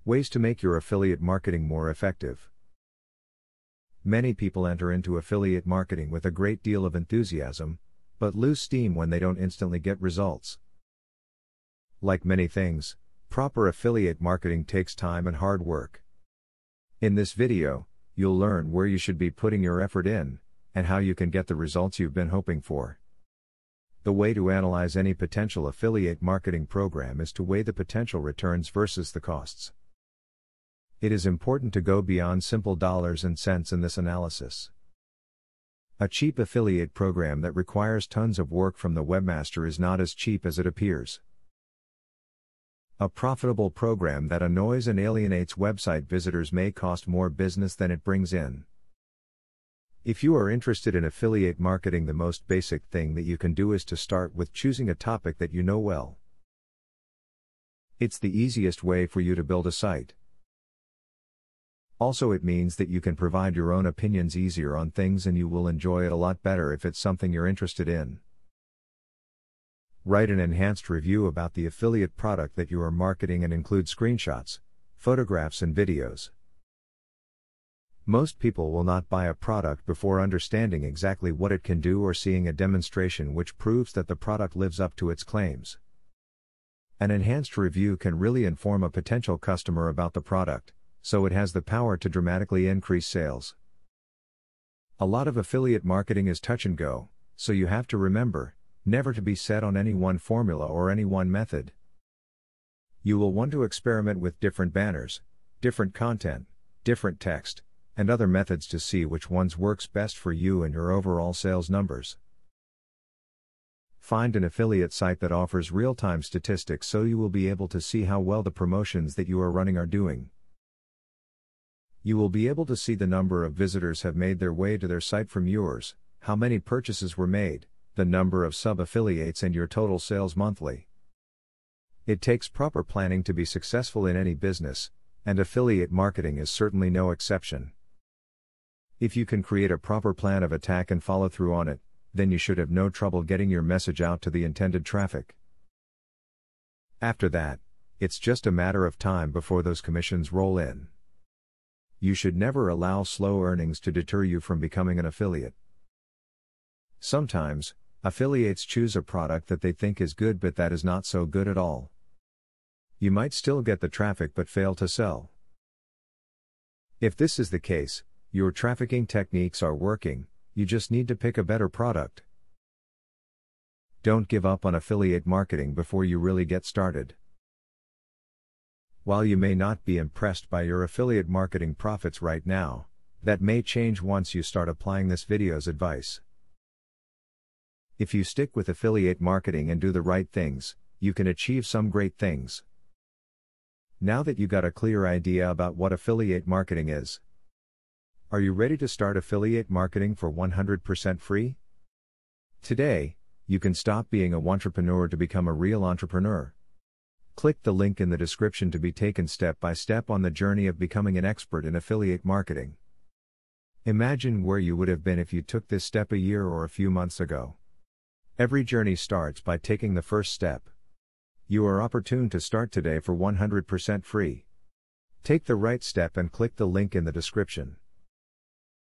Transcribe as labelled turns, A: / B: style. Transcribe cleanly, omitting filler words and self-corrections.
A: Ways to make your affiliate marketing more effective. Many people enter into affiliate marketing with a great deal of enthusiasm, but lose steam when they don't instantly get results. Like many things, proper affiliate marketing takes time and hard work. In this video, you'll learn where you should be putting your effort in, and how you can get the results you've been hoping for. The way to analyze any potential affiliate marketing program is to weigh the potential returns versus the costs. It is important to go beyond simple dollars and cents in this analysis. A cheap affiliate program that requires tons of work from the webmaster is not as cheap as it appears. A profitable program that annoys and alienates website visitors may cost more business than it brings in. If you are interested in affiliate marketing, the most basic thing that you can do is to start with choosing a topic that you know well. It's the easiest way for you to build a site. Also, it means that you can provide your own opinions easier on things, and you will enjoy it a lot better if it's something you're interested in. Write an enhanced review about the affiliate product that you are marketing and include screenshots, photographs, and videos. Most people will not buy a product before understanding exactly what it can do or seeing a demonstration which proves that the product lives up to its claims. An enhanced review can really inform a potential customer about the product, so it has the power to dramatically increase sales. A lot of affiliate marketing is touch and go, so you have to remember never to be set on any one formula or any one method. You will want to experiment with different banners, different content, different text, and other methods to see which ones works best for you and your overall sales numbers. Find an affiliate site that offers real-time statistics so you will be able to see how well the promotions that you are running are doing. You will be able to see the number of visitors have made their way to their site from yours, how many purchases were made, the number of sub-affiliates, and your total sales monthly. It takes proper planning to be successful in any business, and affiliate marketing is certainly no exception. If you can create a proper plan of attack and follow through on it, then you should have no trouble getting your message out to the intended traffic. After that, it's just a matter of time before those commissions roll in. You should never allow slow earnings to deter you from becoming an affiliate. Sometimes, affiliates choose a product that they think is good, but that is not so good at all. You might still get the traffic but fail to sell. If this is the case, your trafficking techniques are working, you just need to pick a better product. Don't give up on affiliate marketing before you really get started. While you may not be impressed by your affiliate marketing profits right now, that may change once you start applying this video's advice. If you stick with affiliate marketing and do the right things, you can achieve some great things. Now that you got a clear idea about what affiliate marketing is, are you ready to start affiliate marketing for 100% free? Today, you can stop being a wantrepreneur to become a real entrepreneur. Click the link in the description to be taken step by step on the journey of becoming an expert in affiliate marketing. Imagine where you would have been if you took this step a year or a few months ago. Every journey starts by taking the first step. You are opportune to start today for 100% free. Take the right step and click the link in the description.